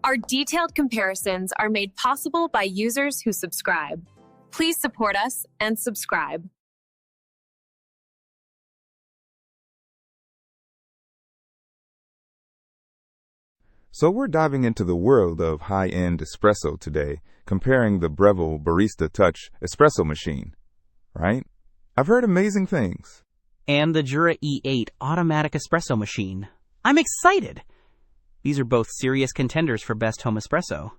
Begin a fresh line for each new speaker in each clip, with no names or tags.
Our detailed comparisons are made possible by users who subscribe. Please support us and subscribe.
So we're diving into the world of high-end espresso today, comparing the Breville Barista Touch espresso machine, right? I've heard amazing things.
And the Jura E8 automatic espresso machine. I'm excited! These are both serious contenders for best home espresso.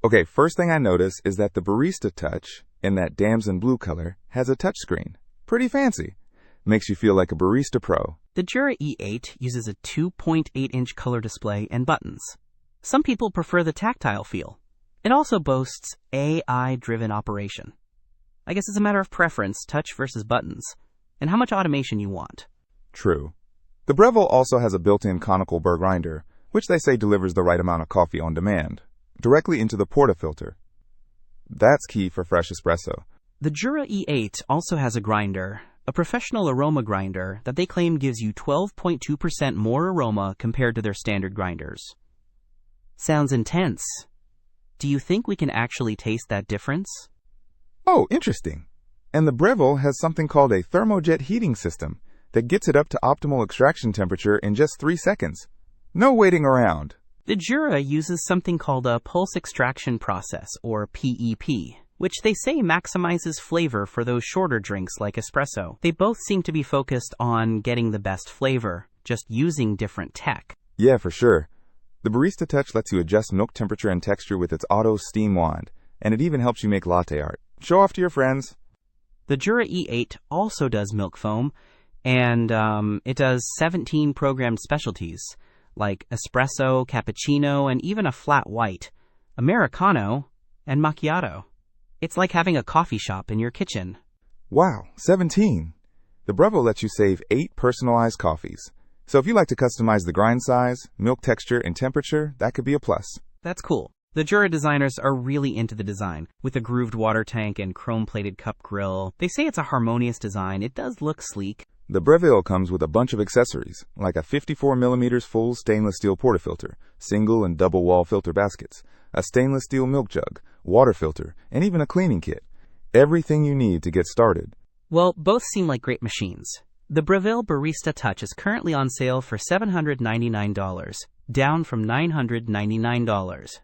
Okay, first thing I notice is that the Barista Touch, in that damson blue color, has a touchscreen. Pretty fancy. Makes you feel like a barista pro.
The Jura E8 uses a 2.8-inch color display and buttons. Some people prefer the tactile feel. It also boasts AI-driven operation. I guess it's a matter of preference, touch versus buttons, and how much automation you want.
True. The Breville also has a built-in conical burr grinder, which they say delivers the right amount of coffee on demand, directly into the portafilter. That's key for fresh espresso.
The Jura E8 also has a grinder, a professional aroma grinder that they claim gives you 12.2% more aroma compared to their standard grinders. Sounds intense. Do you think we can actually taste that difference?
Oh, interesting. And the Breville has something called a thermojet heating system that gets it up to optimal extraction temperature in just 3 seconds. No waiting around.
The Jura uses something called a pulse extraction process, or PEP, which they say maximizes flavor for those shorter drinks like espresso. They both seem to be focused on getting the best flavor, just using different tech.
Yeah, for sure. The Barista Touch lets you adjust milk temperature and texture with its auto steam wand, and it even helps you make latte art. Show off to your friends.
The Jura E8 also does milk foam, and it does 17 programmed specialties, like espresso, cappuccino, and even a flat white, Americano, and macchiato. It's like having a coffee shop in your kitchen.
Wow, 17. The Breville lets you save 8 personalized coffees. So if you like to customize the grind size, milk texture, and temperature, that could be a plus.
That's cool. The Jura designers are really into the design, with a grooved water tank and chrome-plated cup grill. They say it's a harmonious design. It does look sleek.
The Breville comes with a bunch of accessories, like a 54mm full stainless steel portafilter, single and double wall filter baskets, a stainless steel milk jug, water filter, and even a cleaning kit. Everything you need to get started.
Well, both seem like great machines. The Breville Barista Touch is currently on sale for $799, down from $999.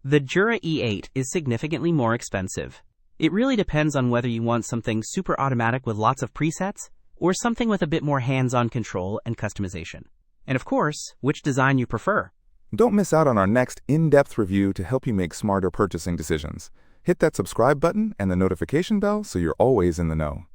The Jura E8 is significantly more expensive. It really depends on whether you want something super automatic with lots of presets, or something with a bit more hands-on control and customization. And of course, which design you prefer.
Don't miss out on our next in-depth review to help you make smarter purchasing decisions. Hit that subscribe button and the notification bell so you're always in the know.